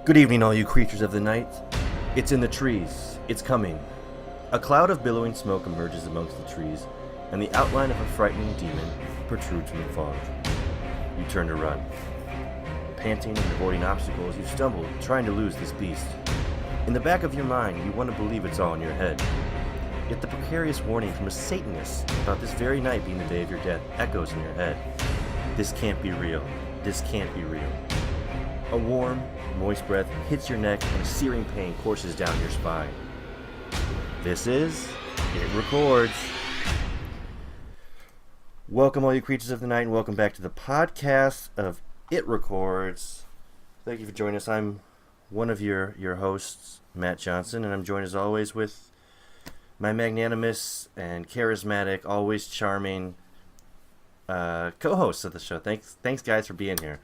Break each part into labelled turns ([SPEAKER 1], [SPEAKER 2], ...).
[SPEAKER 1] Good evening, all you creatures of the night. It's in the trees. It's coming. A cloud of billowing smoke emerges amongst the trees, and the outline of a frightening demon protrudes from the fog. You turn to run. Panting and avoiding obstacles, you stumble, trying to lose this beast. In the back of your mind, you want to believe it's all in your head. Yet the precarious warning from a Satanist about this very night being the day of your death echoes in your head. This can't be real. This can't be real. A warm, moist breath hits your neck and a searing pain courses down your spine. This is It Records. Welcome, all you creatures of the night, and welcome back to the podcast of It Records. Thank you for joining us. I'm one of your hosts, Matt Johnson, and I'm joined as always with my magnanimous and charismatic, always charming co-hosts of the show. Thanks guys for being here.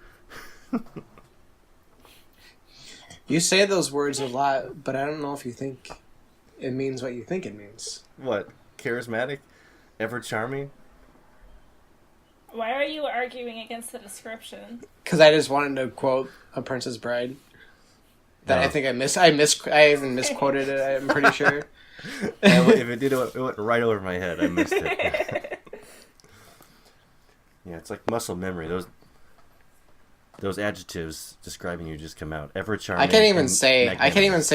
[SPEAKER 2] You say those words a lot, but I don't know if you think it means what you think it means.
[SPEAKER 1] What? Charismatic? Ever charming?
[SPEAKER 3] Why are you arguing against the description?
[SPEAKER 2] Because I just wanted to quote A Princess Bride. That I think I even misquoted it, I'm pretty sure.
[SPEAKER 1] If it did, it went right over my head. I missed it. Yeah, it's like muscle memory. Those adjectives describing you just come out. Ever charming.
[SPEAKER 2] I can't even say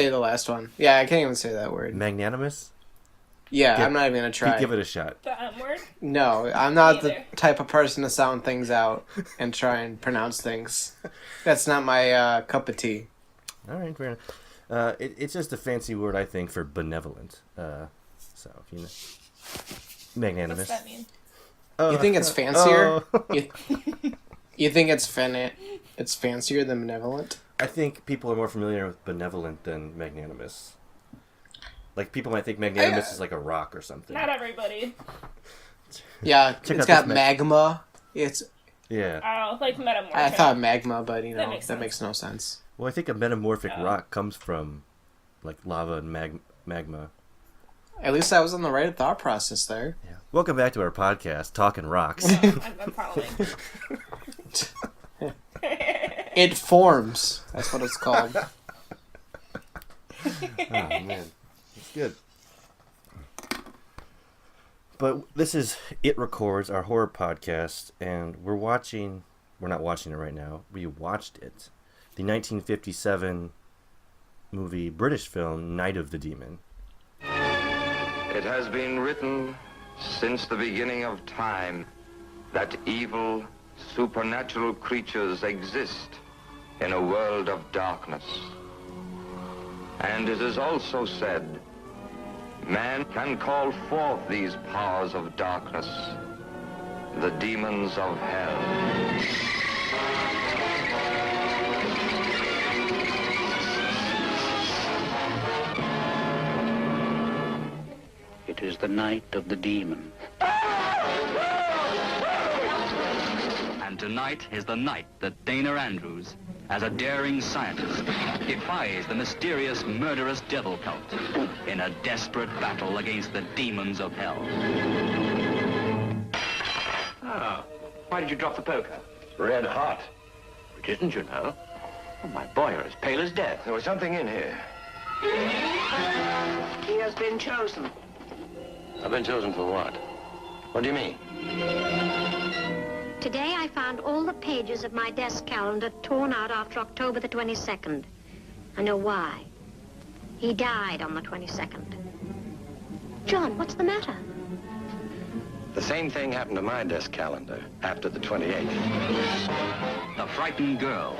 [SPEAKER 2] the last one. Yeah, I can't even say that word.
[SPEAKER 1] Magnanimous?
[SPEAKER 2] Yeah, I'm not even gonna try.
[SPEAKER 1] Give it a shot.
[SPEAKER 3] The M word?
[SPEAKER 2] No, I'm not the type of person to sound things out and try and pronounce things. That's not my cup of tea.
[SPEAKER 1] All right, fair enough. It's just a fancy word, I think, for benevolent. So, if you know. Magnanimous.
[SPEAKER 3] What's that mean?
[SPEAKER 2] You think it's fancier? You think it's fancier than benevolent?
[SPEAKER 1] I think people are more familiar with benevolent than magnanimous. Like, people might think magnanimous is like a rock or something.
[SPEAKER 3] Not everybody.
[SPEAKER 2] Yeah, it's got magma.
[SPEAKER 1] Yeah.
[SPEAKER 3] Oh, like metamorphic.
[SPEAKER 2] I thought magma, but that makes no sense.
[SPEAKER 1] Well, I think a metamorphic rock comes from, like, lava and magma.
[SPEAKER 2] At least I was on the right thought process there.
[SPEAKER 1] Yeah. Welcome back to our podcast, Talking Rocks.
[SPEAKER 3] I'm following.
[SPEAKER 2] It forms. That's what it's called.
[SPEAKER 1] Oh, man. It's good. But this is It Records, our horror podcast, and we're not watching it right now, we watched it. The 1957 movie, British film, Night of the Demon.
[SPEAKER 4] It has been written since the beginning of time that evil, supernatural creatures exist in a world of darkness. And it is also said, man can call forth these powers of darkness, the demons of hell.
[SPEAKER 5] It is the night of the demon.
[SPEAKER 6] And tonight is the night that Dana Andrews, as a daring scientist, defies the mysterious, murderous devil cult in a desperate battle against the demons of hell.
[SPEAKER 5] Oh, why did you drop the poker?
[SPEAKER 4] Red hot.
[SPEAKER 5] It isn't, you know. Oh, my boy, you're as pale as death.
[SPEAKER 4] There was something in here.
[SPEAKER 7] He has been chosen.
[SPEAKER 4] I've been chosen for what? What do you mean?
[SPEAKER 8] Today I found all the pages of my desk calendar torn out after October the 22nd. I know why. He died on the 22nd. John, what's the matter?
[SPEAKER 4] The same thing happened to my desk calendar after the 28th.
[SPEAKER 6] The frightened girl.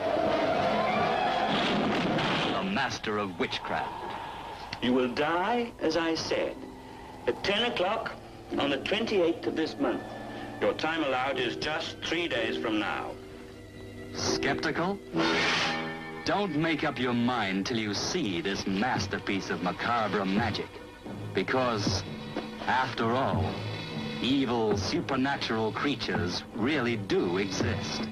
[SPEAKER 6] The master of witchcraft.
[SPEAKER 5] You will die, as I said, at 10 o'clock on the 28th of this month. Your time allowed is just 3 days from now.
[SPEAKER 6] Skeptical? Don't make up your mind till you see this masterpiece of macabre magic. Because, after all, evil supernatural creatures really do exist.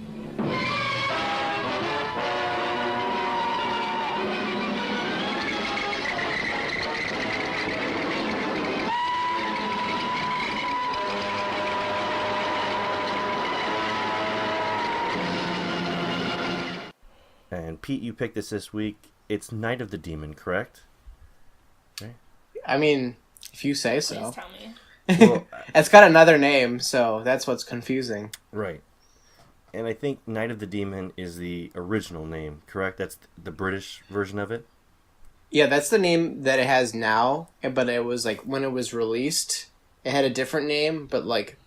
[SPEAKER 1] And Pete, you picked this week. It's Night of the Demon, correct?
[SPEAKER 2] Okay. I mean, if you say so.
[SPEAKER 3] Please tell me.
[SPEAKER 1] Well,
[SPEAKER 2] it's got another name, so that's what's confusing.
[SPEAKER 1] Right. And I think Night of the Demon is the original name, correct? That's the British version of it?
[SPEAKER 2] Yeah, that's the name that it has now, but it was like when it was released, it had a different name, but like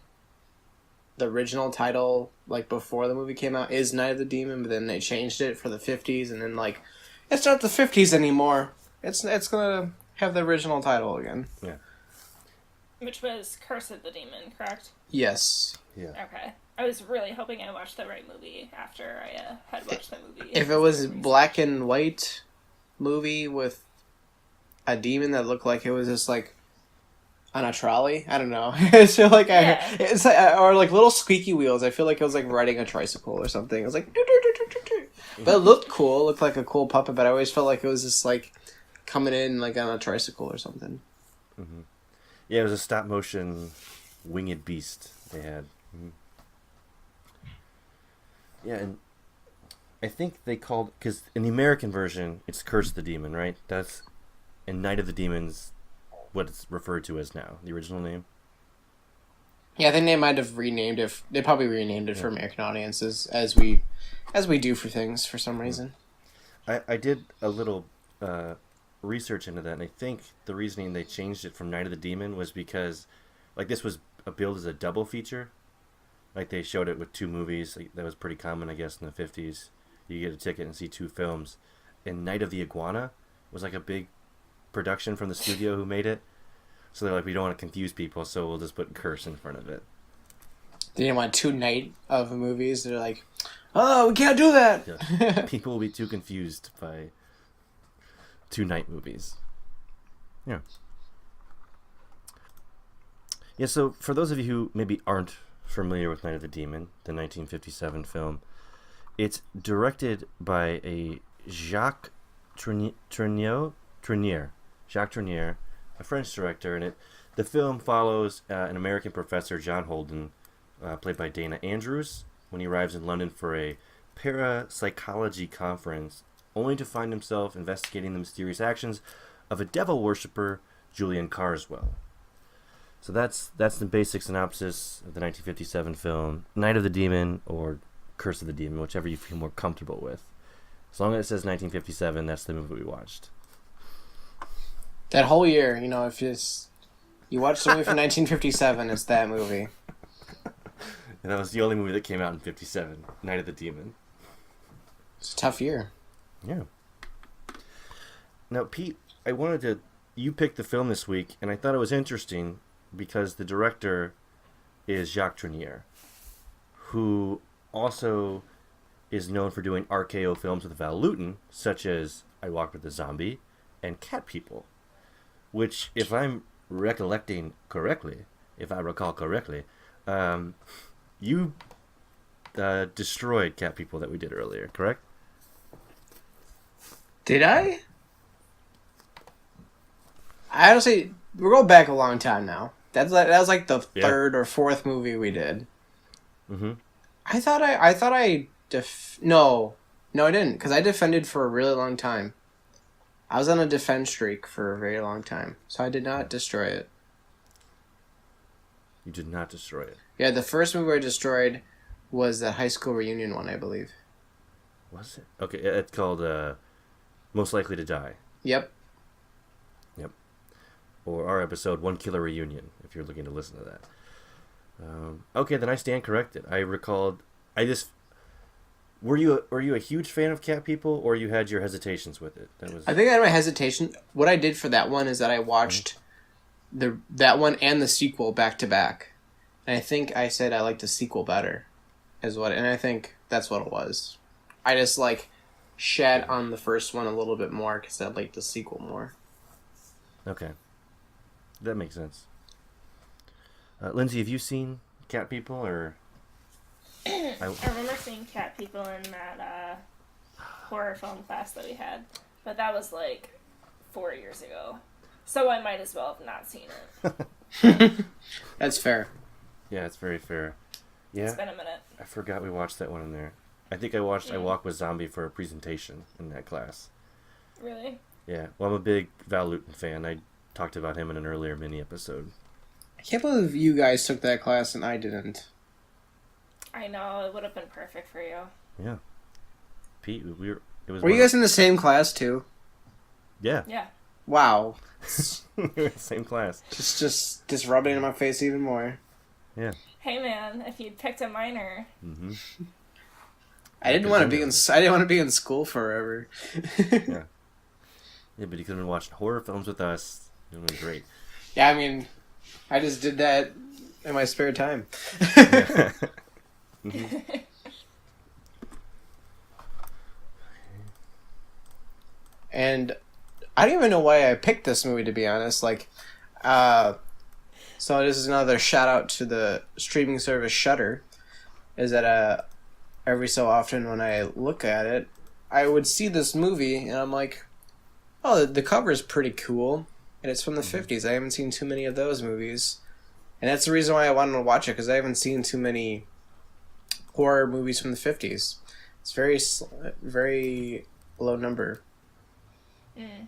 [SPEAKER 2] the original title, like before the movie came out, is Night of the Demon, but then they changed it for the 50s, and then like, it's not the 50s anymore. It's gonna have the original title again.
[SPEAKER 1] Yeah.
[SPEAKER 3] Which was Curse of the Demon, correct?
[SPEAKER 2] Yes.
[SPEAKER 1] Yeah.
[SPEAKER 3] Okay. I was really hoping I watched the right movie after I had watched the movie.
[SPEAKER 2] If it was black and white movie with a demon that looked like it was just like on a trolley, I don't know. I feel like it's like, or like little squeaky wheels. I feel like it was like riding a tricycle or something. It was like, but it looked cool. It looked like a cool puppet. But I always felt like it was just like coming in like on a tricycle or something.
[SPEAKER 1] Mm-hmm. Yeah, it was a stop motion winged beast they had. Mm-hmm. Yeah, and I think they called, because in the American version, it's Curse of the Demon, right? That's, and Night of the Demon's what it's referred to as now, the original name.
[SPEAKER 2] Yeah, I think they might have renamed it. They probably renamed it for American audiences, as we do for things for some reason.
[SPEAKER 1] I did a little research into that, and I think the reasoning they changed it from Night of the Demon was because, like, this was billed as a double feature. Like, they showed it with two movies. Like, that was pretty common, I guess, in the 50s. You get a ticket and see two films. And Night of the Iguana was, like, a big production from the studio who made it. So they're like, we don't want to confuse people, so we'll just put Curse in front of it.
[SPEAKER 2] They didn't want two night of movies. They're like, oh, we can't do that.
[SPEAKER 1] Yeah. People will be too confused by two night movies. Yeah. Yeah, so for those of you who maybe aren't familiar with Night of the Demon, the 1957 film, it's directed by a Jacques Tourneur, a French director, and the film follows an American professor, John Holden, played by Dana Andrews, when he arrives in London for a parapsychology conference, only to find himself investigating the mysterious actions of a devil worshipper, Julian Carswell. So that's the basic synopsis of the 1957 film, Night of the Demon, or Curse of the Demon, whichever you feel more comfortable with. As long as it says 1957, that's the movie we watched.
[SPEAKER 2] That whole year, you know, if you watch the movie from 1957, it's that movie.
[SPEAKER 1] And that was the only movie that came out in 57, Night of the Demon.
[SPEAKER 2] It's a tough year.
[SPEAKER 1] Yeah. Now, Pete, you picked the film this week, and I thought it was interesting because the director is Jacques Tourneur, who also is known for doing RKO films with Val Lewton, such as I Walked with a Zombie and Cat People, which, if I'm recollecting correctly, if I recall correctly, you destroyed Cat People that we did earlier, correct?
[SPEAKER 2] Did I? I honestly, we're going back a long time now. That was like the third or fourth movie we did.
[SPEAKER 1] Mm-hmm.
[SPEAKER 2] No, I didn't, because I defended for a really long time. I was on a defend streak for a very long time, so I did not destroy it.
[SPEAKER 1] You did not destroy it.
[SPEAKER 2] Yeah, the first movie I destroyed was the high school reunion one, I believe.
[SPEAKER 1] Was it? Okay, it's called Most Likely to Die.
[SPEAKER 2] Yep.
[SPEAKER 1] Or our episode, One Killer Reunion, if you're looking to listen to that. Okay, then I stand corrected. I recalled... Were you a huge fan of Cat People, or you had your hesitations with it?
[SPEAKER 2] I think I had my hesitation. What I did for that one is that I watched that one and the sequel back to back. And I think I said I liked the sequel better. And I think that's what it was. I just shat on the first one a little bit more because I liked the sequel more.
[SPEAKER 1] Okay. That makes sense. Lindsay, have you seen Cat People, or...
[SPEAKER 3] I remember seeing Cat People in that horror film class that we had, but that was 4 years ago. So I might as well have not seen it.
[SPEAKER 2] That's fair.
[SPEAKER 1] Yeah, it's very fair. Yeah,
[SPEAKER 3] it's been a minute.
[SPEAKER 1] I forgot we watched that one in there. I think I watched I Walk with Zombie for a presentation in that class.
[SPEAKER 3] Really?
[SPEAKER 1] Yeah. Well, I'm a big Val Lewton fan. I talked about him in an earlier mini episode.
[SPEAKER 2] I can't believe you guys took that class and I didn't.
[SPEAKER 3] I know, it would have been perfect for you.
[SPEAKER 1] Yeah. Pete, we were. It was.
[SPEAKER 2] Were you guys in the same class too?
[SPEAKER 1] Yeah.
[SPEAKER 3] Yeah.
[SPEAKER 2] Wow.
[SPEAKER 1] Same class.
[SPEAKER 2] Just rubbing it in my face even more.
[SPEAKER 1] Yeah.
[SPEAKER 3] Hey man, if you'd picked a minor.
[SPEAKER 1] Mm-hmm.
[SPEAKER 2] I didn't want to be in school forever.
[SPEAKER 1] Yeah. Yeah, but you could have been watching horror films with us. It would have been great.
[SPEAKER 2] Yeah, I mean, I just did that in my spare time.
[SPEAKER 1] Yeah. Mm-hmm.
[SPEAKER 2] And I don't even know why I picked this movie, to be honest. Like, so this is another shout out to the streaming service Shudder. Is that every so often when I look at it, I would see this movie and I'm like, oh, the cover is pretty cool, and it's from the 50s. I haven't seen too many of those movies, and that's the reason why I wanted to watch it, because I haven't seen too many horror movies from the 50s. It's very low number.
[SPEAKER 3] Mm.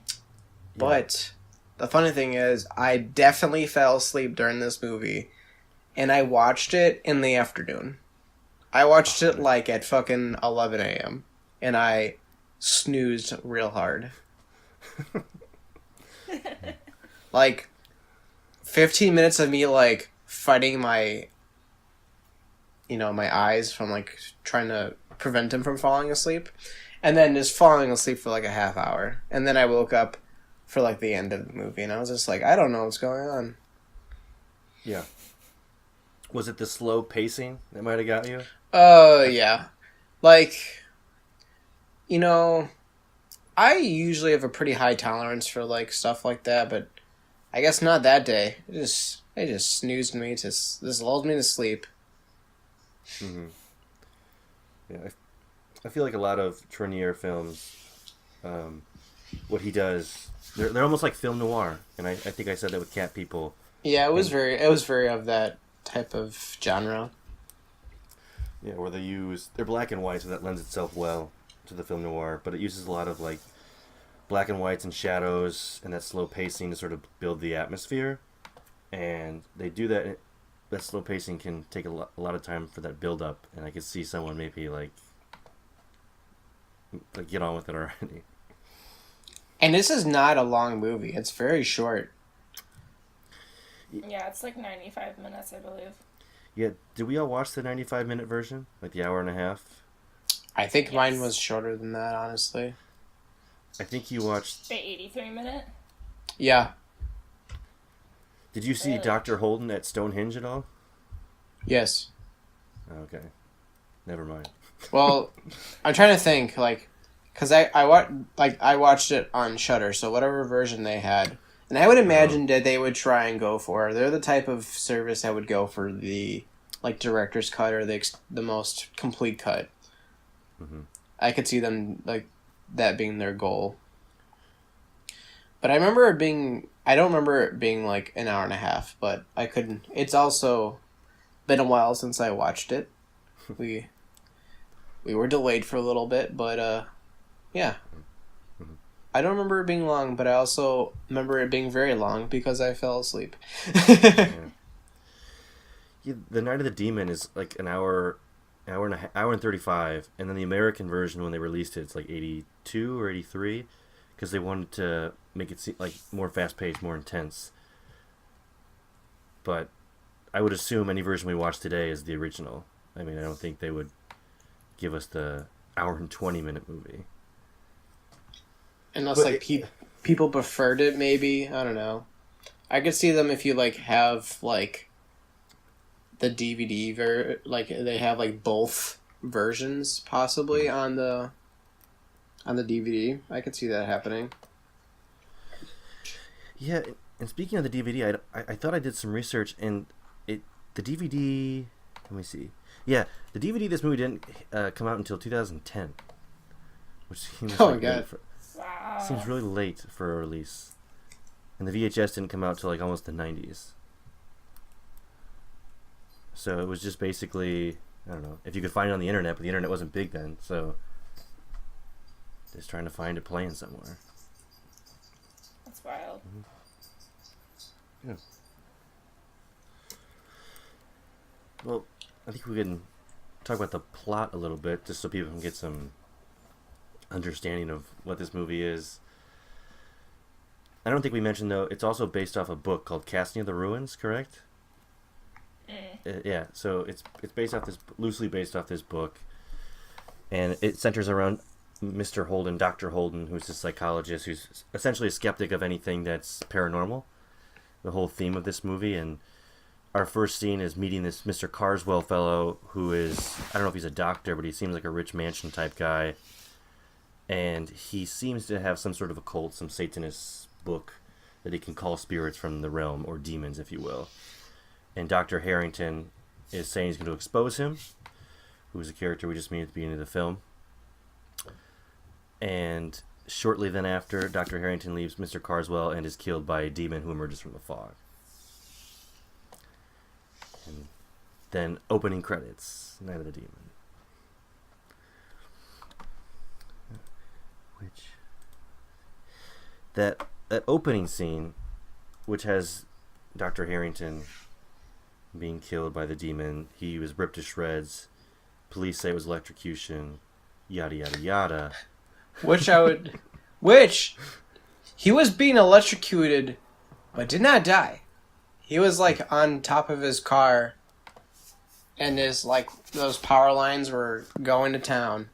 [SPEAKER 2] But the funny thing is, I definitely fell asleep during this movie, and I watched it in the afternoon. I watched it like at fucking 11 a.m., and I snoozed real hard. Like, 15 minutes of me, like, fighting my eyes from, like, trying to prevent them from falling asleep. And then just falling asleep for, like, a half hour. And then I woke up for, like, the end of the movie. And I was just like, I don't know what's going on.
[SPEAKER 1] Yeah. Was it the slow pacing that might have got you?
[SPEAKER 2] Yeah. Like, you know, I usually have a pretty high tolerance for, like, stuff like that, but I guess not that day. It just snoozed me, just lulled me to sleep.
[SPEAKER 1] Mm-hmm. Yeah, I feel like a lot of Trenier films, what he does, they're almost like film noir, and I think I said that with Cat People.
[SPEAKER 2] Yeah, it was very of that type of genre.
[SPEAKER 1] Yeah, where they're black and white, so that lends itself well to the film noir, but it uses a lot of like black and whites and shadows and that slow pacing to sort of build the atmosphere, and they do that. That slow pacing can take a lot of time for that build up, and I could see someone maybe like get on with it already.
[SPEAKER 2] And this is not a long movie. It's very short.
[SPEAKER 3] Yeah, it's like 95 minutes, I believe.
[SPEAKER 1] Yeah, did we all watch the 95-minute version? Like the hour and a half?
[SPEAKER 2] I think mine was shorter than that, honestly.
[SPEAKER 1] I think you watched...
[SPEAKER 3] The 83-minute?
[SPEAKER 2] Yeah.
[SPEAKER 1] Did you see
[SPEAKER 3] Really?
[SPEAKER 1] Dr. Holden at Stonehenge at all?
[SPEAKER 2] Yes.
[SPEAKER 1] Okay. Never mind.
[SPEAKER 2] Well, I'm trying to think, like, because I watched it on Shudder, so whatever version they had, and I would imagine that they would try and go for. They're the type of service that would go for the like director's cut or the most complete cut.
[SPEAKER 1] Mm-hmm.
[SPEAKER 2] I could see them like that being their goal. But I remember it being. I don't remember it being like an hour and a half, but I couldn't. It's also been a while since I watched it. We were delayed for a little bit, but yeah.
[SPEAKER 1] Mm-hmm.
[SPEAKER 2] I don't remember it being long, but I also remember it being very long because I fell asleep.
[SPEAKER 1] Yeah. Yeah, the Night of the Demon is like an hour and 35, and then the American version when they released it, it's like 82 or 83, because they wanted to make it seem like more fast-paced, more intense. But I would assume any version we watch today is the original. I mean, I don't think they would give us the hour and 20-minute movie.
[SPEAKER 2] Unless like people preferred it, maybe. I don't know. I could see them if you like have like the DVD like they have like both versions possibly on the DVD. I could see that happening.
[SPEAKER 1] Yeah, and speaking of the DVD, I thought I did some research, and the DVD. Let me see. Yeah, the DVD of this movie didn't come out until 2010, which seems
[SPEAKER 2] my god.
[SPEAKER 3] Wow.
[SPEAKER 1] Seems really late for a release. And the VHS didn't come out till like almost the 90s. So it was just basically I don't know if you could find it on the internet, but the internet wasn't big then, so just trying to find it playing somewhere.
[SPEAKER 3] That's wild.
[SPEAKER 1] Yeah. Well, I think we can talk about the plot a little bit, just so people can get some understanding of what this movie is. I don't think we mentioned, though, it's also based off a book called Casting of the Ruins, correct? Yeah, so it's based off this, loosely based off this book, and it centers around Mr. Holden, Dr. Holden, who's a psychologist, who's essentially a skeptic of anything that's paranormal. The whole theme of this movie, and our first scene is meeting this Mr. Carswell fellow, who is, I don't know if he's a doctor, but he seems like a rich mansion type guy, and he seems to have some sort of a cult, some Satanist book that he can call spirits from the realm, or demons, if you will. And Dr. Harrington is saying he's going to expose him, who's a character we just meet at the beginning of the film. And shortly then after, Dr. Harrington leaves Mr. Carswell and is killed by a demon who emerges from the fog. And then opening credits, Night of the Demon. Which that opening scene, which has Dr. Harrington being killed by the demon, he was ripped to shreds, police say it was electrocution, yada yada yada.
[SPEAKER 2] Which he was being electrocuted, but did not die. He was like on top of his car, and his like those power lines were going to town,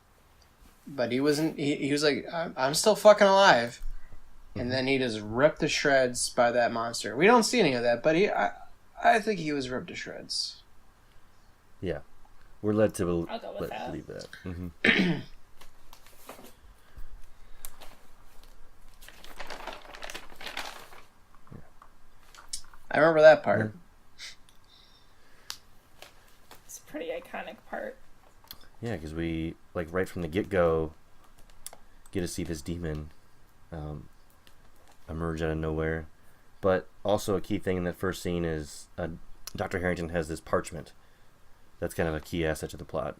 [SPEAKER 2] but he wasn't. He was like, I'm still fucking alive, and then he just ripped to shreds by that monster. We don't see any of that, but I think he was ripped to shreds.
[SPEAKER 1] Yeah, we're led to
[SPEAKER 3] I'll go with that.
[SPEAKER 1] believe that. Mm-hmm.
[SPEAKER 2] I remember that part.
[SPEAKER 3] It's a pretty iconic part.
[SPEAKER 1] Yeah, because we, like, right from the get-go, get to see this demon emerge out of nowhere. But also a key thing in that first scene is Dr. Harrington has this parchment. That's kind of a key asset to the plot.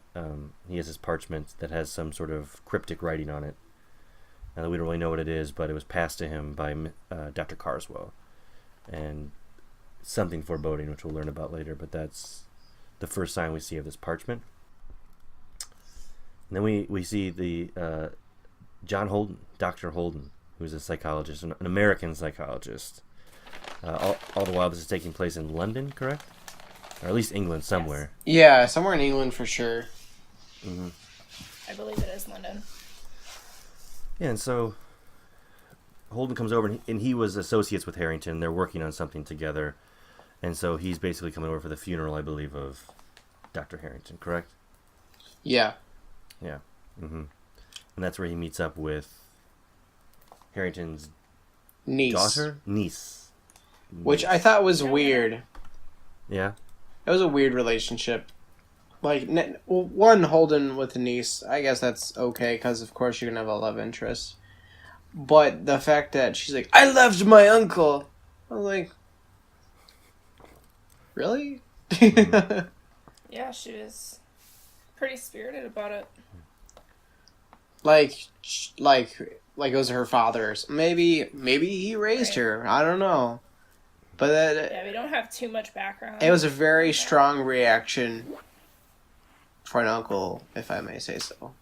[SPEAKER 1] He has this parchment that has some sort of cryptic writing on it. We don't really know what it is, but it was passed to him by Dr. Carswell. And something foreboding, which we'll learn about later, but that's the first sign we see of this parchment. And then we see the John Holden, Dr. Holden, who's a psychologist, an American psychologist. All the while this is taking place in London, correct? Or at least England, somewhere.
[SPEAKER 3] Yes.
[SPEAKER 2] Yeah, somewhere in England for sure.
[SPEAKER 1] Mm-hmm.
[SPEAKER 3] I believe it is London.
[SPEAKER 1] Yeah, and so Holden comes over, and he was associates with Harrington. They're working on something together. And so he's basically coming over for the funeral, I believe, of Dr. Harrington, correct?
[SPEAKER 2] Yeah.
[SPEAKER 1] Yeah. Mm-hmm. And that's where he meets up with Harrington's
[SPEAKER 2] Niece.
[SPEAKER 1] Niece.
[SPEAKER 2] Which I thought was weird.
[SPEAKER 1] Yeah?
[SPEAKER 2] It was a weird relationship. Like, one Holden with a niece, I guess that's okay, because of course you can have a love interest. But the fact that she's like, I loved my uncle. I was like, really?
[SPEAKER 3] Yeah, she was pretty spirited about it.
[SPEAKER 2] like it was her father's. Maybe he raised her. I don't know. But
[SPEAKER 3] yeah, we don't have too much background.
[SPEAKER 2] it was a very strong reaction for an uncle, if I may say so.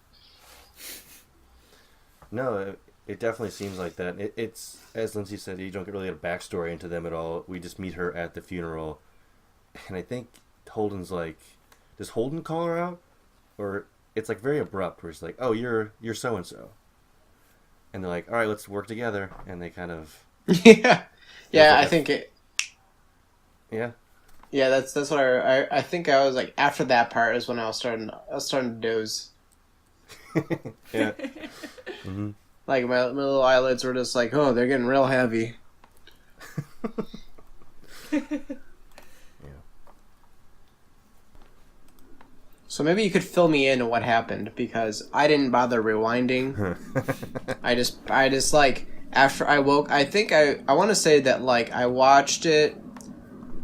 [SPEAKER 1] No, it definitely seems like that. It's, as Lindsay said, you don't really get a backstory into them at all. We just meet her at the funeral. And I think Holden's like, does Holden call her out? Or it's like very abrupt, where it's like, oh, you're so-and-so. And they're like, all right, let's work together. And they kind of...
[SPEAKER 2] Yeah. Yeah, I think it...
[SPEAKER 1] Yeah?
[SPEAKER 2] Yeah, that's what I think I was like, after that part is when I was starting to doze.
[SPEAKER 1] Yeah. Mm-hmm.
[SPEAKER 2] Like, my little eyelids were just like, oh, they're getting real heavy.
[SPEAKER 1] Yeah.
[SPEAKER 2] So maybe you could fill me in on what happened, because I didn't bother rewinding. I just like, after I woke, I think I want to say that, like, I watched it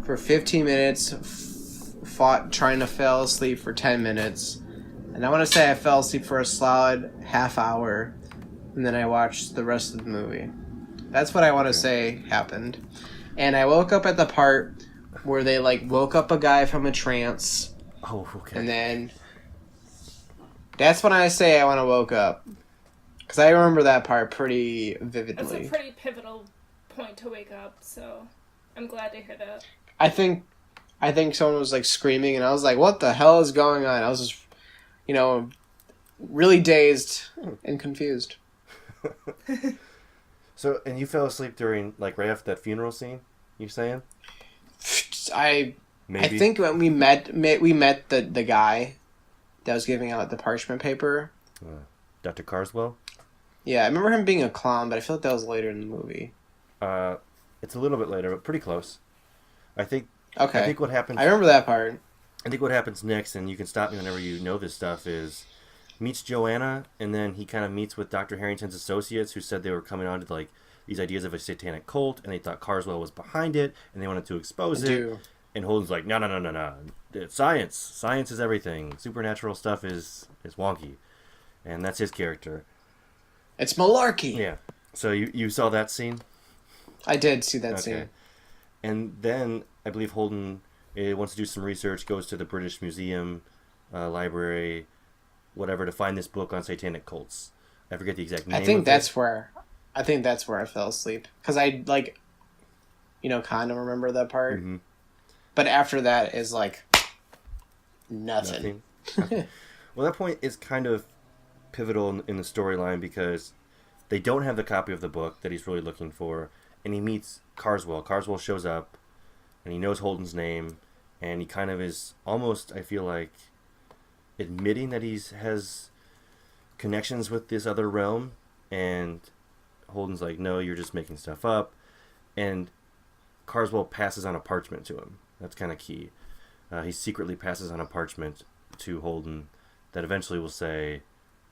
[SPEAKER 2] for 15 minutes, fought trying to fall asleep for 10 minutes. And I want to say I fell asleep for a solid half hour. And then I watched the rest of the movie. That's what I want to say happened. And I woke up at the part where they, like, woke up a guy from a trance.
[SPEAKER 1] Oh, okay.
[SPEAKER 2] And then... That's when I say I want to woke up. Because I remember that part pretty vividly.
[SPEAKER 3] It's a pretty pivotal point to wake up, so I'm glad to hear that.
[SPEAKER 2] I think someone was, like, screaming, and I was like, what the hell is going on? I was just, really dazed and confused.
[SPEAKER 1] So, and you fell asleep during, like, right after that funeral scene, you saying?
[SPEAKER 2] I
[SPEAKER 1] Maybe.
[SPEAKER 2] think when we met the guy that was giving out the parchment paper.
[SPEAKER 1] Dr. Carswell?
[SPEAKER 2] Yeah, I remember him being a clown, but I feel like that was later in the movie.
[SPEAKER 1] It's a little bit later, but pretty close. I think what happens...
[SPEAKER 2] I remember that part.
[SPEAKER 1] I think what happens next, and you can stop me whenever you know this stuff, is meets Joanna, and then he kind of meets with Dr. Harrington's associates who said they were coming on to, like, these ideas of a satanic cult, and they thought Carswell was behind it, and they wanted to expose it. And Holden's like, no. It's science. Science is everything. Supernatural stuff is wonky. And that's his character.
[SPEAKER 2] It's malarkey.
[SPEAKER 1] Yeah. So you saw that scene?
[SPEAKER 2] I did see that scene.
[SPEAKER 1] And then I believe Holden wants to do some research, goes to the British Museum, library, whatever, to find this book on satanic cults. I forget the exact name.
[SPEAKER 2] I think that's where I fell asleep, because I kind of remember that part. Mm-hmm. But after that is like nothing.
[SPEAKER 1] Well, that point is kind of pivotal in the storyline, because they don't have the copy of the book that he's really looking for, and he meets Carswell. Carswell shows up, and he knows Holden's name, and he kind of is almost, I feel like, admitting that he has connections with this other realm, and Holden's like, no, you're just making stuff up, and Carswell passes on a parchment to him. That's kind of key. He secretly passes on a parchment to Holden that eventually will say,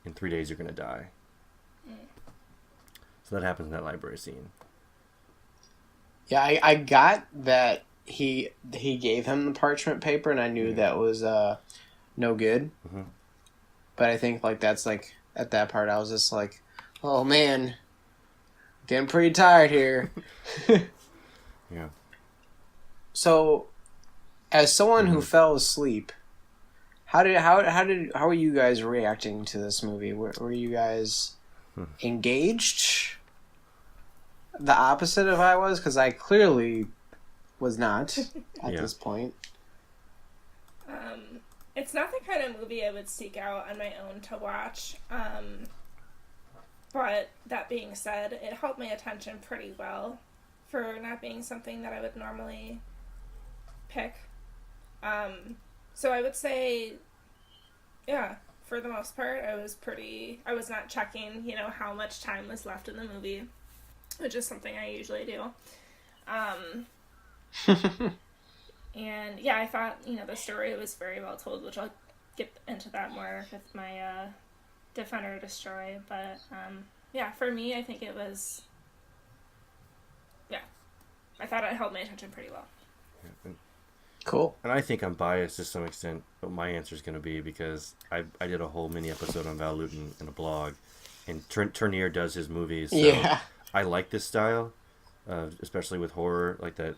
[SPEAKER 1] in 3 days you're going to die. So that happens in that library scene.
[SPEAKER 2] Yeah, I got that he gave him the parchment paper, and I knew that was no good. Mm-hmm. But I think, like, that's, like, at that part I was just like, oh man, getting pretty tired here.
[SPEAKER 1] Yeah.
[SPEAKER 2] So, as someone who fell asleep, how were you guys reacting to this movie? Were you guys engaged? The opposite of I was, because I clearly was not at this point.
[SPEAKER 3] It's not the kind of movie I would seek out on my own to watch. But that being said, it held my attention pretty well for not being something that I would normally pick. So I would say, yeah, for the most part, I was not checking, how much time was left in the movie, which is something I usually do. And yeah, I thought, the story was very well told, which I'll get into that more with my Defend or Destroy. But yeah, for me, I think it was, I thought it held my attention pretty well.
[SPEAKER 1] Yeah.
[SPEAKER 2] Cool.
[SPEAKER 1] And I think I'm biased to some extent, but my answer is going to be because I did a whole mini episode on Val Lewton in a blog, and Turnier does his movies. So
[SPEAKER 2] yeah.
[SPEAKER 1] I like this style, especially with horror, like that.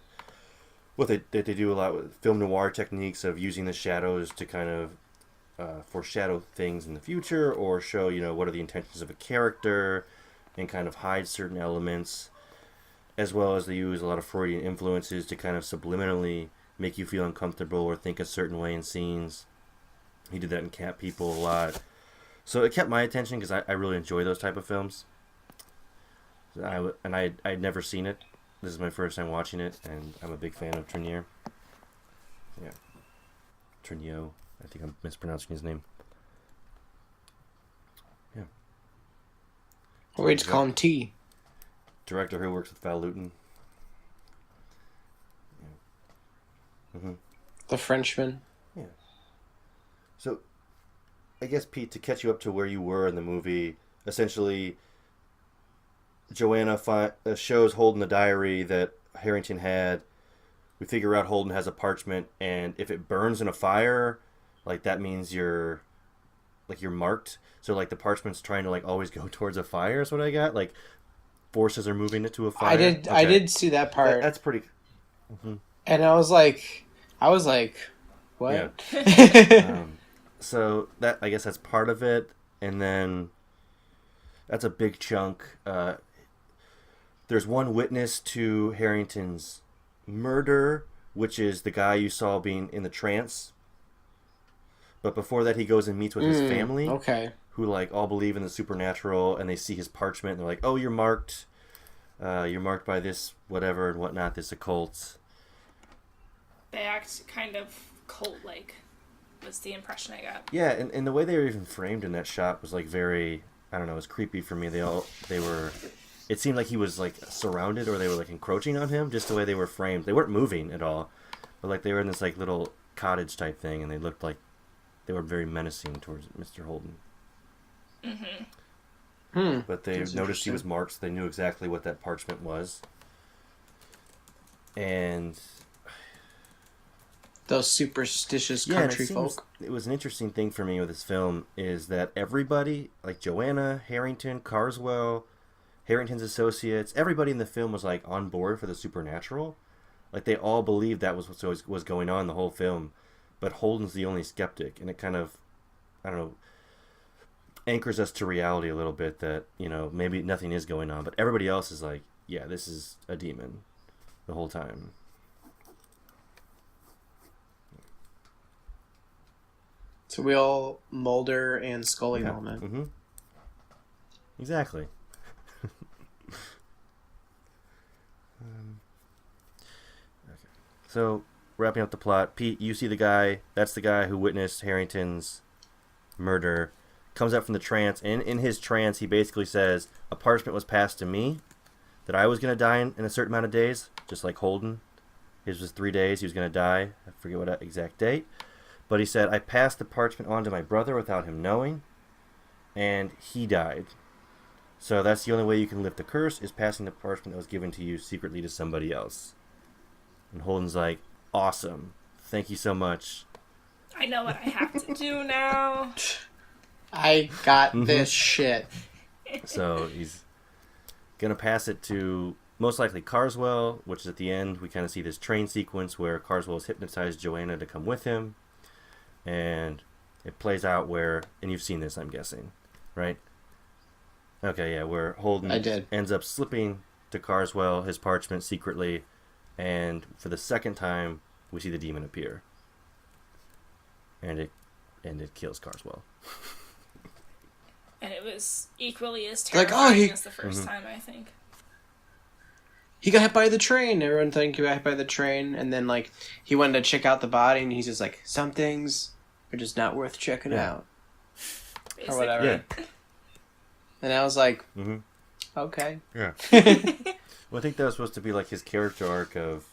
[SPEAKER 1] They do a lot with film noir techniques of using the shadows to kind of foreshadow things in the future, or show, what are the intentions of a character, and kind of hide certain elements, as well as they use a lot of Freudian influences to kind of subliminally make you feel uncomfortable or think a certain way in scenes. He did that in Cat People a lot. So it kept my attention because I really enjoy those type of films. I'd never seen it. This is my first time watching it, and I'm a big fan of Trenier. Yeah. Trenio. I think I'm mispronouncing his name. Yeah.
[SPEAKER 2] Or we just call him T.
[SPEAKER 1] Director who works with Val Lewton. Mm-hmm.
[SPEAKER 2] The Frenchman.
[SPEAKER 1] Yeah. So, I guess, Pete, to catch you up to where you were in the movie, essentially, Joanna shows Holden the diary that Harrington had we figure out Holden has a parchment, and if it burns in a fire, like that means you're marked. So like the parchment's trying to like always go towards a fire is what I got. Like forces are moving it to a fire.
[SPEAKER 2] I did see that part.
[SPEAKER 1] That's pretty. Mm-hmm.
[SPEAKER 2] And I was like, what?
[SPEAKER 1] Yeah. So that, I guess that's part of it, and then that's a big chunk. There's one witness to Harrington's murder, which is the guy you saw being in the trance. But before that, he goes and meets with his family, who like all believe in the supernatural, and they see his parchment, and they're like, "Oh, you're marked. You're marked by this whatever and whatnot, this occult."
[SPEAKER 3] They act kind of cult-like. Was the impression I got.
[SPEAKER 1] Yeah, and the way they were even framed in that shot was like very, I don't know, it was creepy for me. They were, it seemed like he was like surrounded, or they were like encroaching on him, just the way they were framed. They weren't moving at all, but like they were in this like little cottage type thing, and they looked like they were very menacing towards Mr. Holden.
[SPEAKER 3] Mm-hmm.
[SPEAKER 1] But they noticed he was marked, so they knew exactly what that parchment was. And
[SPEAKER 2] those superstitious country folk.
[SPEAKER 1] It was an interesting thing for me with this film is that everybody, like Joanna, Harrington, Carswell, Harrington's associates, everybody in the film was like on board for the supernatural. Like they all believed that was what was going on the whole film. But Holden's the only skeptic, and it kind of, I don't know, anchors us to reality a little bit that, you know, maybe nothing is going on, but everybody else is like, yeah, this is a demon the whole time.
[SPEAKER 2] It's a real Mulder and Scully moment.
[SPEAKER 1] Mm-hmm. Exactly. Okay. So, wrapping up the plot, Pete, you see the guy, that's the guy who witnessed Harrington's murder, comes up from the trance, and in his trance, he basically says, a parchment was passed to me, that I was going to die in a certain amount of days, just like Holden. His was 3 days, he was going to die, I forget what exact date. But he said, I passed the parchment on to my brother without him knowing, and he died. So that's the only way you can lift the curse, is passing the parchment that was given to you secretly to somebody else. And Holden's like, awesome. Thank you so much.
[SPEAKER 3] I know what I have to do now.
[SPEAKER 2] I got this shit.
[SPEAKER 1] So he's going to pass it to most likely Carswell, which is at the end. We kind of see this train sequence where Carswell has hypnotized Joanna to come with him. And it plays out where, and you've seen this, I'm guessing, right? Okay, yeah, where Holden ends up slipping to Carswell his parchment secretly, and for the second time, we see the demon appear. And it kills Carswell.
[SPEAKER 3] And it was equally as
[SPEAKER 2] Like,
[SPEAKER 3] terrifying as the first time, I think.
[SPEAKER 2] He got hit by the train. Everyone think he got hit by the train, and then like he went to check out the body, and he's just like, some things are just not worth checking out,
[SPEAKER 3] Basically.
[SPEAKER 2] or whatever.
[SPEAKER 1] Yeah.
[SPEAKER 2] And I was like, okay.
[SPEAKER 1] Yeah. Well, I think that was supposed to be like his character arc of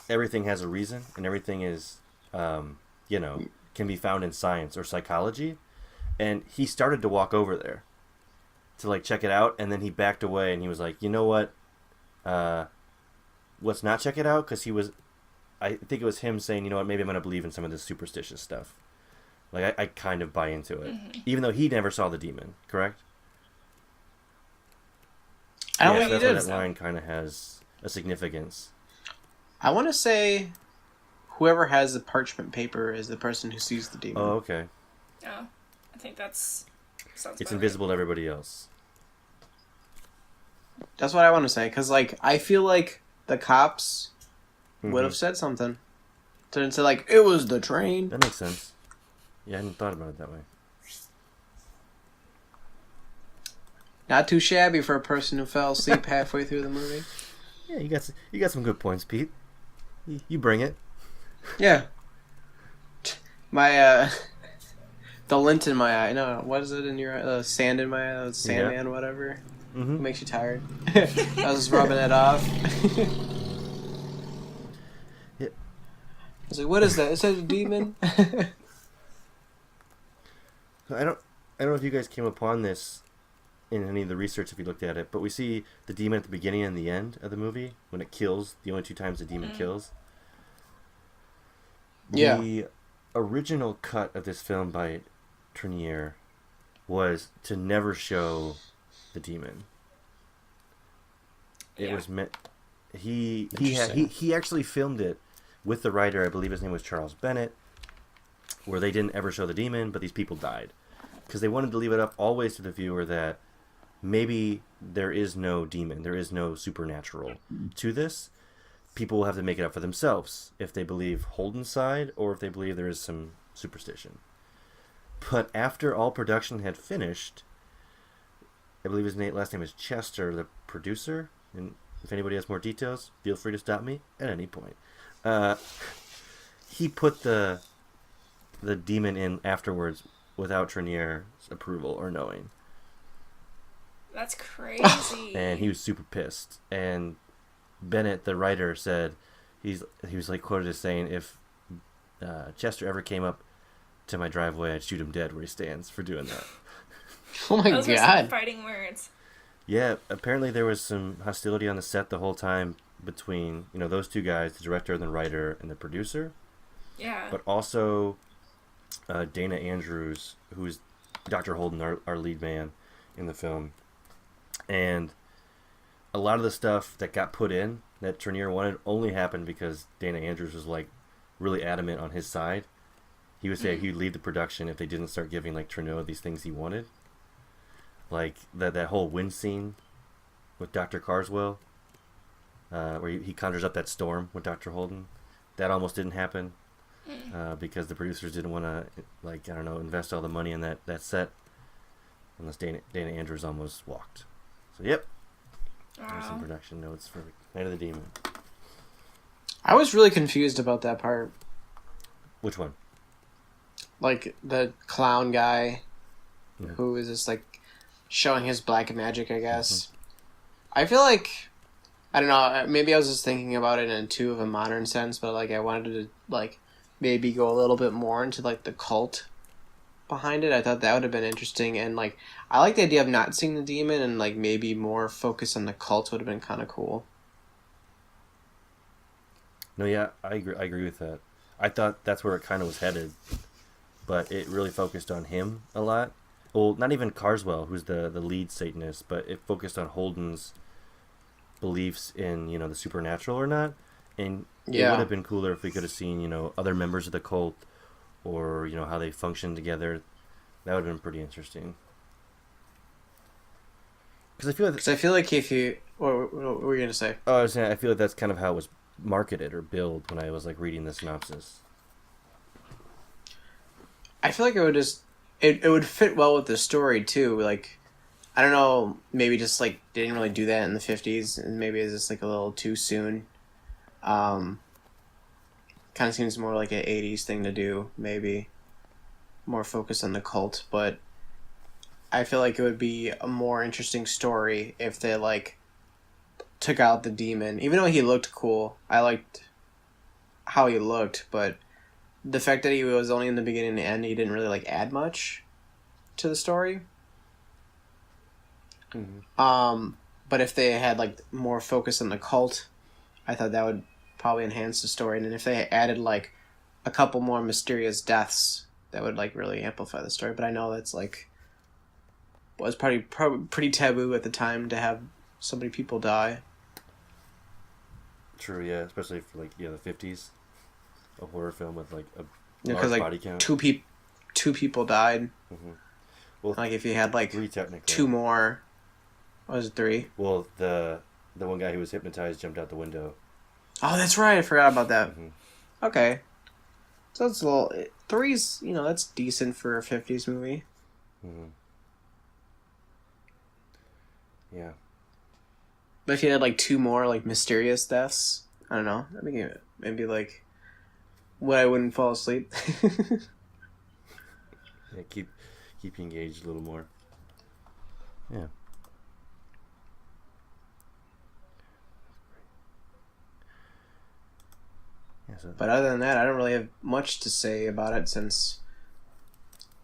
[SPEAKER 1] everything has a reason, and everything is, you know, can be found in science or psychology. And he started to walk over there to like check it out, and then he backed away, and he was like, you know what? Let's not check it out, because I think it was him saying, you know what, maybe I'm going to believe in some of this superstitious stuff. Like, I kind of buy into it. Even though he never saw the demon, correct?
[SPEAKER 2] I don't think he
[SPEAKER 1] that's
[SPEAKER 2] did.
[SPEAKER 1] why that line kind of has a significance.
[SPEAKER 2] I want to say whoever has the parchment paper is the person who sees the demon.
[SPEAKER 1] Oh, okay.
[SPEAKER 3] Oh, I think sounds
[SPEAKER 1] It's
[SPEAKER 3] about
[SPEAKER 1] invisible to everybody else.
[SPEAKER 2] That's what I want to say, because like I feel like the cops would have said something. To say like, it was the train.
[SPEAKER 1] That makes sense. Yeah, I hadn't thought about it that way.
[SPEAKER 2] Not too shabby for a person who fell asleep halfway through the movie.
[SPEAKER 1] Yeah, you got some good points, Pete. You bring it.
[SPEAKER 2] Yeah. My the lint in my eye. No, what is it in your eye? Sand in my eye. Sandman, whatever. Makes you tired. I was just rubbing it off.
[SPEAKER 1] Yeah.
[SPEAKER 2] I was like, "What is that? Is that a demon?"
[SPEAKER 1] I don't know if you guys came upon this in any of the research if you looked at it, but we see the demon at the beginning and the end of the movie when it kills. The only two times the demon kills,
[SPEAKER 2] Yeah.
[SPEAKER 1] The original cut of this film by Trenier was to never show the demon. It was meant. He actually filmed it with the writer. I believe his name was Charles Bennett, where they didn't ever show the demon, but these people died because they wanted to leave it up always to the viewer that maybe there is no demon, there is no supernatural to this. People will have to make it up for themselves if they believe Holden's side or if they believe there is some superstition. But after all production had finished, I believe his last name is Chester, the producer, and if anybody has more details, feel free to stop me at any point. He put the demon in afterwards without Trenier's approval or knowing.
[SPEAKER 3] That's crazy.
[SPEAKER 1] And he was super pissed. And Bennett, the writer, said he was like quoted as saying, "If Chester ever came up to my driveway, I'd shoot him dead where he stands for doing that."
[SPEAKER 2] Oh my
[SPEAKER 3] Those were some
[SPEAKER 2] god.
[SPEAKER 3] fighting words.
[SPEAKER 1] Yeah, apparently there was some hostility on the set the whole time between, those two guys, the director and the writer and the producer.
[SPEAKER 3] Yeah.
[SPEAKER 1] But also Dana Andrews, who's Dr. Holden, our lead man in the film. And a lot of the stuff that got put in that Trenier wanted only happened because Dana Andrews was like really adamant on his side. He would say he'd leave the production if they didn't start giving like Trenier these things he wanted. Like that whole wind scene with Dr. Carswell, where he conjures up that storm with Dr. Holden. That almost didn't happen because the producers didn't want to, invest all the money in that set, unless Dana Andrews almost walked. So, yep. There's some production notes for Night of the Demon.
[SPEAKER 2] I was really confused about that part.
[SPEAKER 1] Which one?
[SPEAKER 2] Like, the clown guy who is just, like, showing his black magic, I guess. I feel like, I don't know, maybe I was just thinking about it in too of a modern sense, but, like, I wanted to, like, maybe go a little bit more into, like, the cult behind it. I thought that would have been interesting, and, like, I like the idea of not seeing the demon, and, like, maybe more focus on the cult would have been kind of cool.
[SPEAKER 1] No, yeah, I agree with that. I thought that's where it kind of was headed, but it really focused on him a lot. Well, not even Carswell, who's the lead Satanist, but it focused on Holden's beliefs in, the supernatural or not. And it would have been cooler if we could have seen, other members of the cult or, how they function together. That would have been pretty interesting. Because
[SPEAKER 2] I feel like if you... What were you going to say?
[SPEAKER 1] Oh, I was saying, I feel like that's kind of how it was marketed or billed when I was, like, reading the synopsis.
[SPEAKER 2] I feel like it would just... It would fit well with the story, too. Like, I don't know, maybe just, like, they didn't really do that in the 50s, and maybe it's just, like, a little too soon. Kind of seems more like an 80s thing to do, maybe. More focused on the cult, but I feel like it would be a more interesting story if they, like, took out the demon. Even though he looked cool, I liked how he looked, but the fact that he was only in the beginning and the end, he didn't really, like, add much to the story. But if they had, like, more focus on the cult, I thought that would probably enhance the story. And then if they added, like, a couple more mysterious deaths, that would, like, really amplify the story. But I know that's, like, was probably pretty taboo at the time to have so many people die.
[SPEAKER 1] True, yeah, especially for, like, the 50s. A horror film with, like, a
[SPEAKER 2] Because,
[SPEAKER 1] large
[SPEAKER 2] like,
[SPEAKER 1] body count.
[SPEAKER 2] two people died.
[SPEAKER 1] Well,
[SPEAKER 2] Like, if you had, like,
[SPEAKER 1] 3 technically.
[SPEAKER 2] 2 more... What was it, 3?
[SPEAKER 1] Well, the one guy who was hypnotized jumped out the window.
[SPEAKER 2] Oh, that's right. I forgot about that. Okay. So it's a little... 3's, that's decent for a 50s movie.
[SPEAKER 1] Yeah.
[SPEAKER 2] But if you had, like, 2 more, like, mysterious deaths, I don't know. Maybe like, when I wouldn't fall asleep.
[SPEAKER 1] Yeah, keep you engaged a little more. Yeah.
[SPEAKER 2] But other than that, I don't really have much to say about it since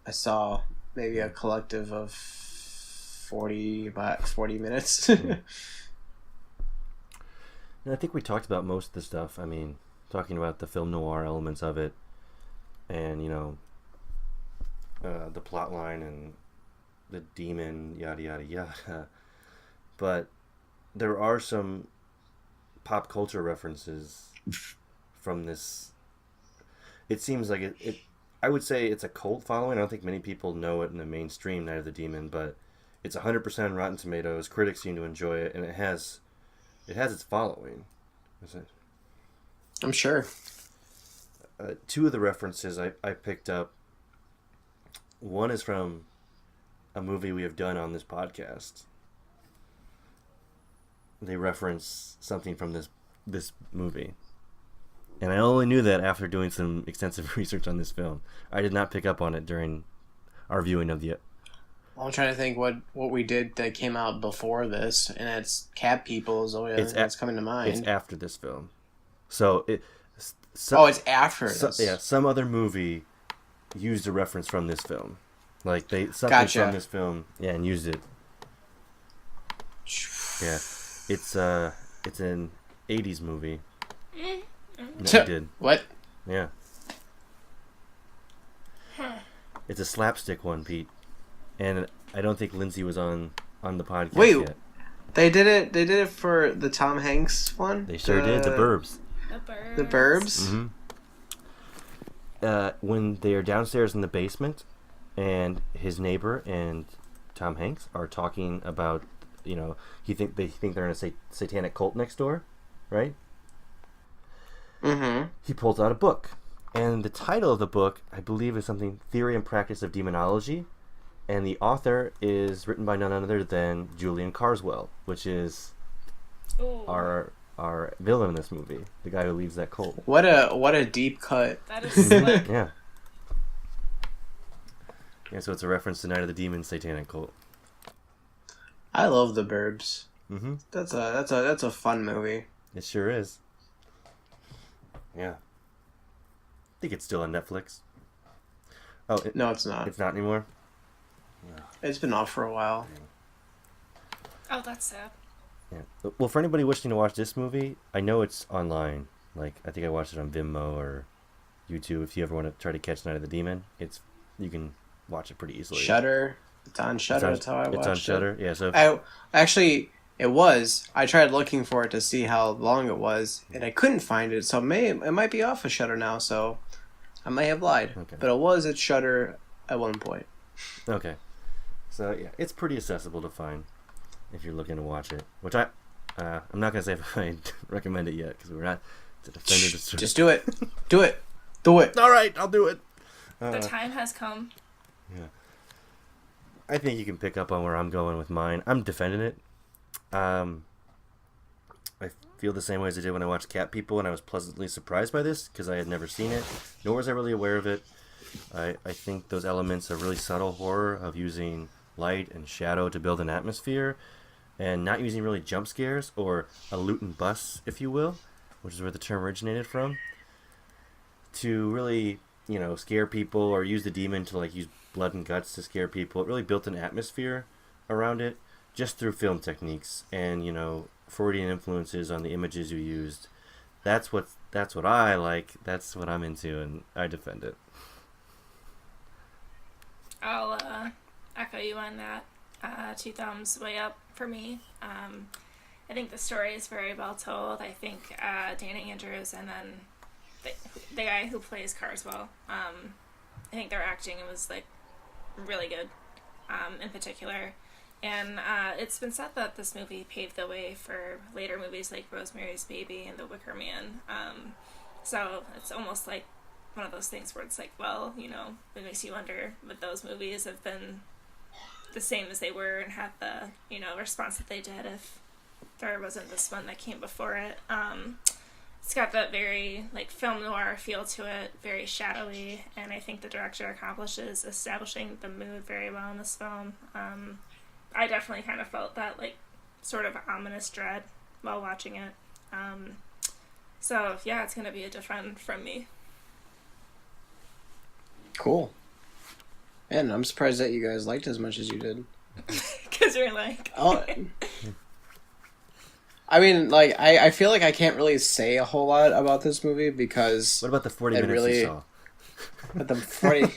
[SPEAKER 2] I saw maybe a collective of 40 minutes.
[SPEAKER 1] And I think we talked about most of the stuff. I mean, talking about the film noir elements of it, and the plot line and the demon, yada yada yada. But there are some pop culture references from this. It seems like it I would say it's a cult following. I don't think many people know it in the mainstream, Night of the Demon, but it's 100% Rotten Tomatoes. Critics seem to enjoy it, and it has its following. Is it?
[SPEAKER 2] I'm sure.
[SPEAKER 1] Two of the references I picked up. One is from a movie we have done on this podcast. They reference something from this movie. And I only knew that after doing some extensive research on this film. I did not pick up on it during our viewing of the...
[SPEAKER 2] I'm trying to think what we did that came out before this, and it's Cat People is the only other thing that's coming to mind.
[SPEAKER 1] It's after this film. So
[SPEAKER 2] it's after this.
[SPEAKER 1] Yeah, some other movie used a reference from this film. Like, something
[SPEAKER 2] Gotcha.
[SPEAKER 1] from this film, and used it. Yeah. It's an 80s movie. No, it did.
[SPEAKER 2] What?
[SPEAKER 1] Yeah. It's a slapstick one, Pete. And I don't think Lindsay was on the podcast yet.
[SPEAKER 2] They did it for the Tom Hanks one?
[SPEAKER 1] They sure did. The Burbs.
[SPEAKER 2] The Burbs?
[SPEAKER 1] Mm-hmm. When they are downstairs in the basement, and his neighbor and Tom Hanks are talking about, they think they're in a satanic cult next door, right?
[SPEAKER 2] Mm-hmm.
[SPEAKER 1] He pulls out a book, and the title of the book, I believe, is something Theory and Practice of Demonology, and the author is written by none other than Julian Carswell, which is our villain in this movie, the guy who leads that cult.
[SPEAKER 2] What a deep cut.
[SPEAKER 3] That is slick.
[SPEAKER 1] Yeah. Yeah, so it's a reference to Night of the Demon satanic cult.
[SPEAKER 2] I love The Burbs.
[SPEAKER 1] Mm-hmm.
[SPEAKER 2] That's a fun movie.
[SPEAKER 1] It sure is. Yeah. I think it's still on Netflix. Oh,
[SPEAKER 2] No, it's not.
[SPEAKER 1] It's not anymore?
[SPEAKER 2] It's been off for a while.
[SPEAKER 3] Oh, that's sad.
[SPEAKER 1] Yeah. Well, for anybody wishing to watch this movie, I know it's online. Like, I think I watched it on Vimeo or YouTube. If you ever want to try to catch Night of the Demon, you can watch it pretty easily.
[SPEAKER 2] Shudder. It's on Shudder. That's how I watched it.
[SPEAKER 1] It's on Shudder. Yeah. So
[SPEAKER 2] It was. I tried looking for it to see how long it was, and I couldn't find it. So it might be off of Shudder now. So I may have lied, but it was at Shudder at one point.
[SPEAKER 1] Okay. So yeah, it's pretty accessible to find if you're looking to watch it. Which I'm not gonna say if I recommend it yet because we're not defending the
[SPEAKER 2] Just do it. Do it. Do it.
[SPEAKER 1] All right, I'll do it.
[SPEAKER 3] The time has come.
[SPEAKER 1] Yeah. I think you can pick up on where I'm going with mine. I'm defending it. I feel the same way as I did when I watched Cat People, and I was pleasantly surprised by this because I had never seen it, nor was I really aware of it. I think those elements of really subtle horror of using light and shadow to build an atmosphere, and not using really jump scares or a loot and bust, if you will, which is where the term originated from, to really, scare people or use the demon to use blood and guts to scare people. It really built an atmosphere around it just through film techniques and, Freudian influences on the images you used. That's what I like. That's what I'm into, and I defend it.
[SPEAKER 3] I'll echo you on that. 2 thumbs way up for me. I think the story is very well told. I think Danny Andrews and then the guy who plays Carswell, I think their acting was really good, in particular. And it's been said that this movie paved the way for later movies like Rosemary's Baby and The Wicker Man. So it's almost like one of those things where it's it makes you wonder would those movies have been the same as they were and had the, response that they did if there wasn't this one that came before it. It's got that very, film noir feel to it, very shadowy, and I think the director accomplishes establishing the mood very well in this film. I definitely kind of felt that, sort of ominous dread while watching it. So, yeah, it's going to be a defend from me.
[SPEAKER 2] Cool. Man, I'm surprised that you guys liked it as much as you did.
[SPEAKER 3] Because you're
[SPEAKER 2] Oh. I mean, I feel like I can't really say a whole lot about this movie because...
[SPEAKER 1] What about the 40 minutes you saw?
[SPEAKER 2] But the 40...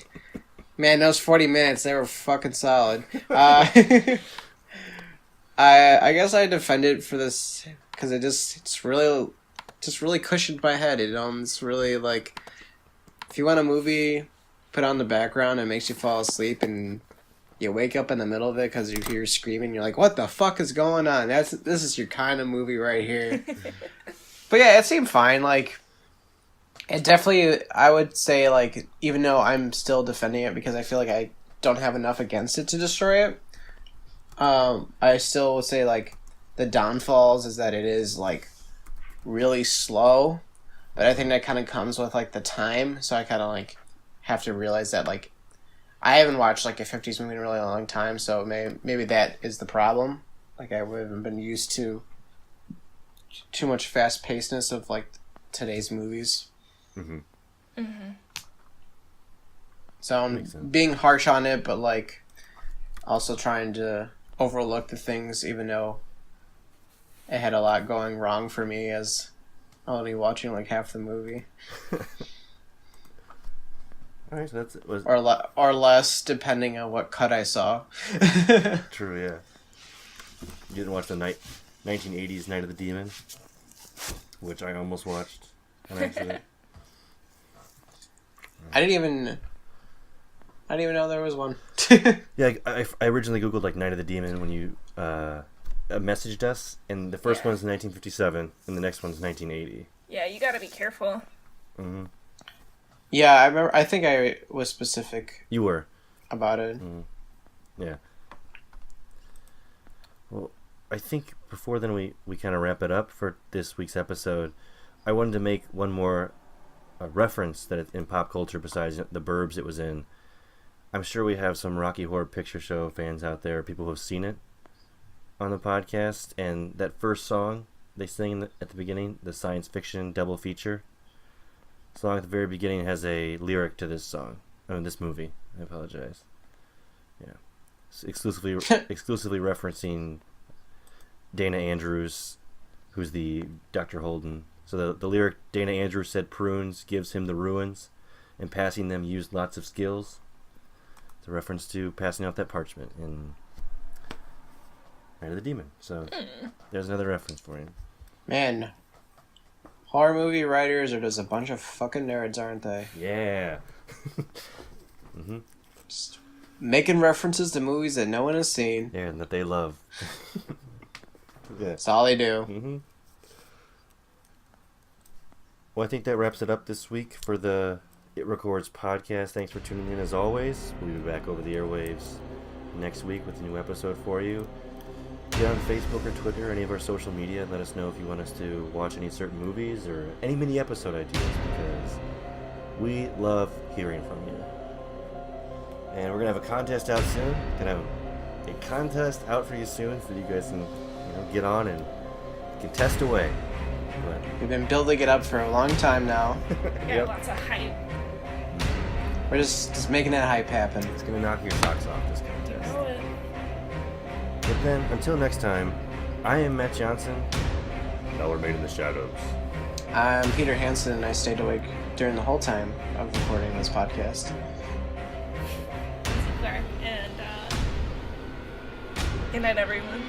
[SPEAKER 2] Man, those 40 minutes, they were fucking solid. I guess I defend it for this because it's really cushioned my head. It's really like, if you want a movie, put on the background, it makes you fall asleep, and you wake up in the middle of it because you hear screaming. You're like, what the fuck is going on? This is your kind of movie right here. But yeah, it seemed fine. Like, it definitely, I would say, like, even though I'm still defending it because I feel like I don't have enough against it to destroy it, I still would say, like, the downfalls is that it is, like, really slow, but I think that kind of comes with, like, the time, so I kind of, like, have to realize that, like, I haven't watched, like, a 50s movie in a really long time, so maybe that is the problem. Like, I haven't been used to too much fast-pacedness of, like, today's movies.
[SPEAKER 1] Mm-hmm.
[SPEAKER 3] Mm-hmm.
[SPEAKER 2] So I'm being harsh on it, but, like, also trying to overlook the things, even though it had a lot going wrong for me as only watching, like, half the movie.
[SPEAKER 1] All right, so was
[SPEAKER 2] or less, depending on what cut I saw.
[SPEAKER 1] True, yeah. You didn't watch the 1980s Night of the Demon, which I almost watched on accident.
[SPEAKER 2] I didn't even know there was one.
[SPEAKER 1] Yeah, I originally Googled, like, Night of the Demon when you messaged us, and the first one's 1957, and the next one's 1980.
[SPEAKER 3] Yeah, you gotta be careful.
[SPEAKER 1] Mm-hmm.
[SPEAKER 2] Yeah, I remember. I think I was specific.
[SPEAKER 1] You were.
[SPEAKER 2] About it.
[SPEAKER 1] Mm-hmm. Yeah. Well, I think before then we kind of wrap it up for this week's episode. I wanted to make one more reference that in pop culture besides the Burbs it was in. I'm sure we have some Rocky Horror Picture Show fans out there, people who have seen it on the podcast, and that first song they sing at the beginning, the science fiction double feature song at the very beginning, has a lyric to this song. I mean, this movie. I apologize. Yeah, it's exclusively referencing Dana Andrews, who's the Dr. Holden. So the lyric, Dana Andrews said prunes gives him the ruins, and passing them used lots of skills. It's a reference to passing out that parchment in Night of the Demon. So there's another reference for you.
[SPEAKER 2] Man, horror movie writers are just a bunch of fucking nerds, aren't they?
[SPEAKER 1] Yeah. Mm-hmm.
[SPEAKER 2] Just making references to movies that no one has seen.
[SPEAKER 1] Yeah, and that they love. Yeah.
[SPEAKER 2] That's all they do.
[SPEAKER 1] Mm-hmm. Well, I think that wraps it up this week for the It Records podcast. Thanks for tuning in as always. We'll be back over the airwaves next week with a new episode for you. Get on Facebook or Twitter or any of our social media and let us know if you want us to watch any certain movies or any mini episode ideas, because we love hearing from you. And we're going to have a contest out soon. Going to have a contest out for you soon so you guys can get on and contest away. But
[SPEAKER 2] We've been building it up for a long time now.
[SPEAKER 3] We got lots of hype.
[SPEAKER 2] We're just making that hype happen.
[SPEAKER 1] it's going to knock your socks off, this contest.
[SPEAKER 3] You know it.
[SPEAKER 1] But then, until next time, I am Matt Johnson. Now we're made in the shadows.
[SPEAKER 2] I'm Peter Hansen, and I stayed awake during the whole time of recording this podcast.
[SPEAKER 3] And good night, everyone.